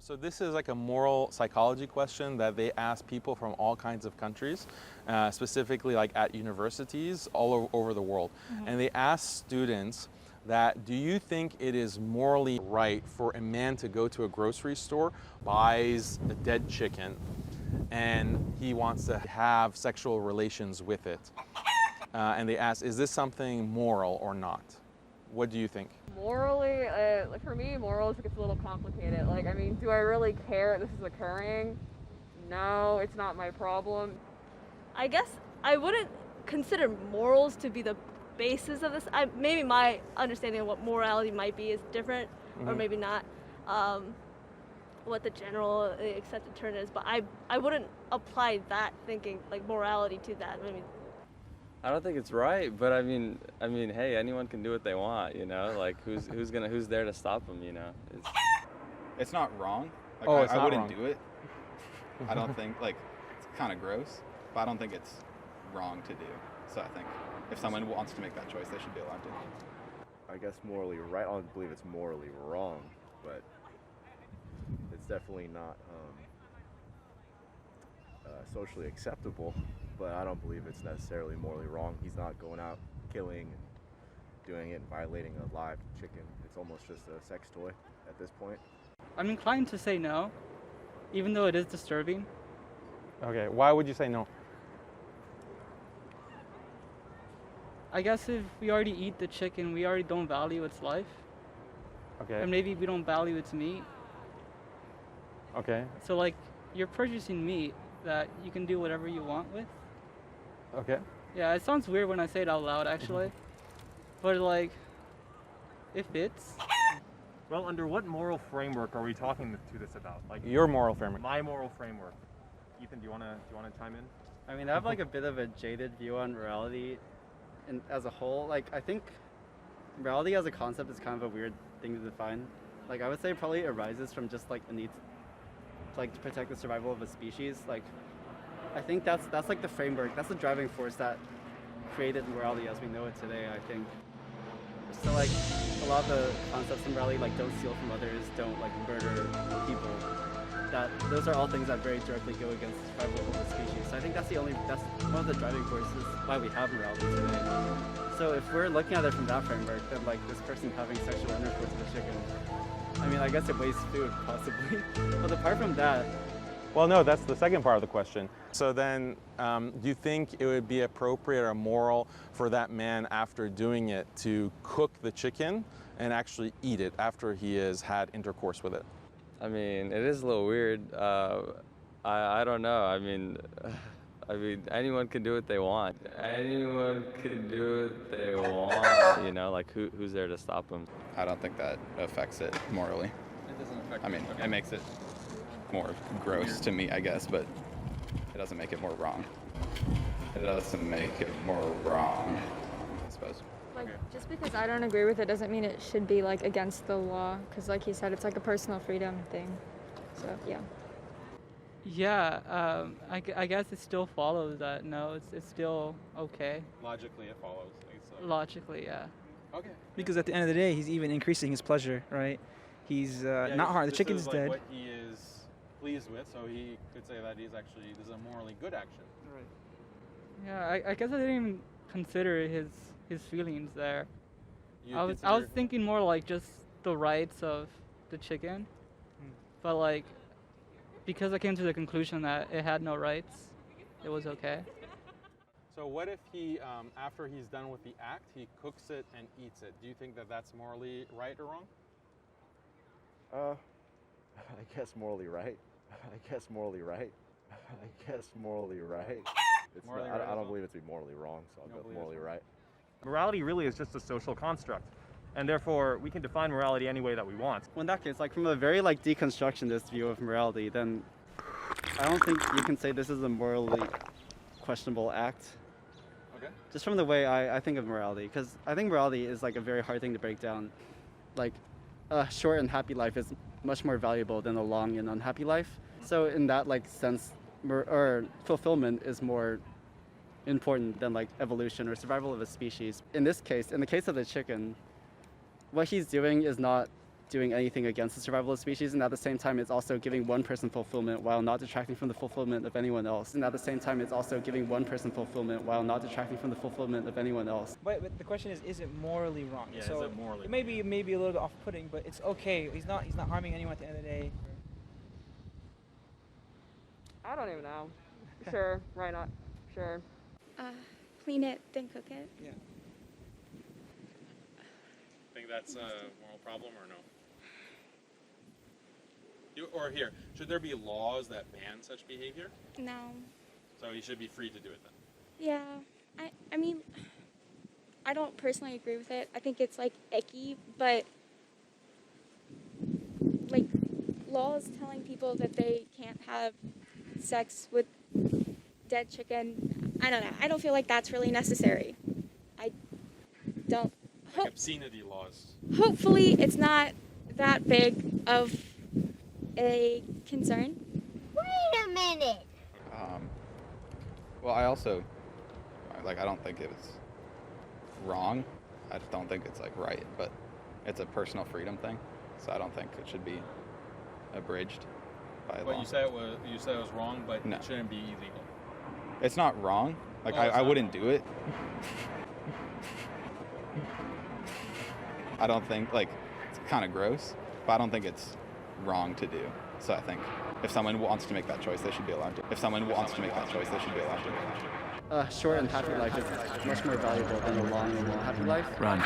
So this is like a moral psychology question that they ask people from all kinds of countries, specifically like at universities all over the world. And they ask students that, do you think it is morally right for a man to go to a grocery store, buys a dead chicken, and he wants to have sexual relations with it? And they ask, is this something moral or not? What do you think? Morally, like for me, morals gets a little complicated. Like, I mean, do I really care this is occurring? No, it's not my problem. I guess I wouldn't consider morals to be the basis of this. Maybe my understanding of what morality might be is different, or maybe not. What the general accepted term is, but I wouldn't apply that thinking, like morality, to that. I mean, I don't think it's right, but I mean, hey, anyone can do what they want, you know. Like, who's there to stop them, you know? It's not wrong. Like, Oh, it's I not wouldn't wrong. do it. I don't think, like, it's kind of gross, but I don't think it's wrong to do. So I think if someone wants to make that choice, they should be allowed to. I guess morally right. I don't believe it's morally wrong, but it's definitely not socially acceptable. But I don't believe it's necessarily morally wrong. He's not going out killing and doing it and violating a live chicken. It's almost just a sex toy at this point. I'm inclined to say no, even though it is disturbing. Okay, why would you say no? I guess if we already eat the chicken, we already don't value its life. Okay. And maybe we don't value its meat. Okay. So like, you're purchasing meat that you can do whatever you want with. Okay. Yeah, it sounds weird when I say it out loud, actually. But like, it fits. Well, under what moral framework are we talking to this about? Like Your moral framework. my moral framework. Ethan, do you wanna chime in? I mean, I have like a bit of a jaded view on morality, and as a whole, like I think morality as a concept is kind of a weird thing to define. Like I would say, it probably arises from just like a need to, like, to protect the survival of a species. Like I think that's like the framework. That's the driving force that created morality as we know it today, I think. So like a lot of the concepts in morality, like don't steal from others, don't like murder people. Those are all things that very directly go against the survival of the species. So I think that's one of the driving forces why we have morality today. So if we're looking at it from that framework, then like this person having sexual intercourse with a chicken, I mean, I guess it wastes food possibly. But apart from that, Well, no, that's the second part of the question. So then, do you think it would be appropriate or moral for that man, after doing it, to cook the chicken and actually eat it after he has had intercourse with it? I mean, it is a little weird. I don't know. I mean, anyone can do what they want. Anyone can do what they want. You know, like who's there to stop them? I don't think that affects it morally. it doesn't affect. I mean, it makes it more gross to me, I guess, but it doesn't make it more wrong. It doesn't make it more wrong, I suppose. Like, just because I don't agree with it doesn't mean it should be like against the law, because like he said, it's like a personal freedom thing. So yeah. Yeah, I guess it still follows that no, it's still okay. Logically, it follows. Logically, yeah. Okay. Because at the end of the day, he's even increasing his pleasure, right? He's not hard. The chicken is dead. What he is pleased with, so he could say that this is a morally good action. Right. Yeah, I guess I didn't even consider his feelings there. I was thinking more like just the rights of the chicken, but like because I came to the conclusion that it had no rights, it was okay. So what if he, after he's done with the act, he cooks it and eats it? Do you think that that's morally right or wrong? I guess morally right. I guess morally right. I guess morally right. It's Morally not, right I as don't well? believe it to be morally wrong, so I'll go with morally right. Morality really is just a social construct, and therefore we can define morality any way that we want. Well, in that case, like from a very like deconstructionist view of morality, then I don't think you can say this is a morally questionable act. Okay. Just from the way I think of morality, because I think morality is like a very hard thing to break down. Like a short and happy life is much more valuable than a long and unhappy life. So in that like sense, or fulfillment is more important than like evolution or survival of a species. In this case, in the case of the chicken, what he's doing is not doing anything against the survival of the species, and at the same time it's also giving one person fulfillment while not detracting from the fulfillment of anyone else. And at the same time it's also giving one person fulfillment while not detracting from the fulfillment of anyone else. But the question is it morally wrong? Yeah, so is it morally it may be a little bit off-putting, but it's okay. He's not harming anyone at the end of the day. I don't even know. Sure, why not? Sure. Clean it, then cook it. Yeah. Think that's a moral problem or no? Or here, should there be laws that ban such behavior? No. So he should be free to do it then? Yeah. I mean, I don't personally agree with it. I think it's like icky, but like laws telling people that they can't have sex with dead chicken, I don't know. I don't feel like that's really necessary. I don't. Like obscenity laws. Hopefully it's not that big of a concern. Wait a minute. Well, I also, like, I don't think it's wrong. I just don't think it's, like, right. But it's a personal freedom thing. So I don't think it should be abridged by law. But you said it was wrong, but No. it shouldn't be illegal. It's not wrong. Like, Oh, it's I not wouldn't wrong. do it. I don't think, like, it's kind of gross, but I don't think it's wrong to do. So I think if someone wants to make that choice, they should be allowed to. If someone wants to make that choice, they should be allowed to. A short and happy life is much more valuable than a long and unhappy life. Run.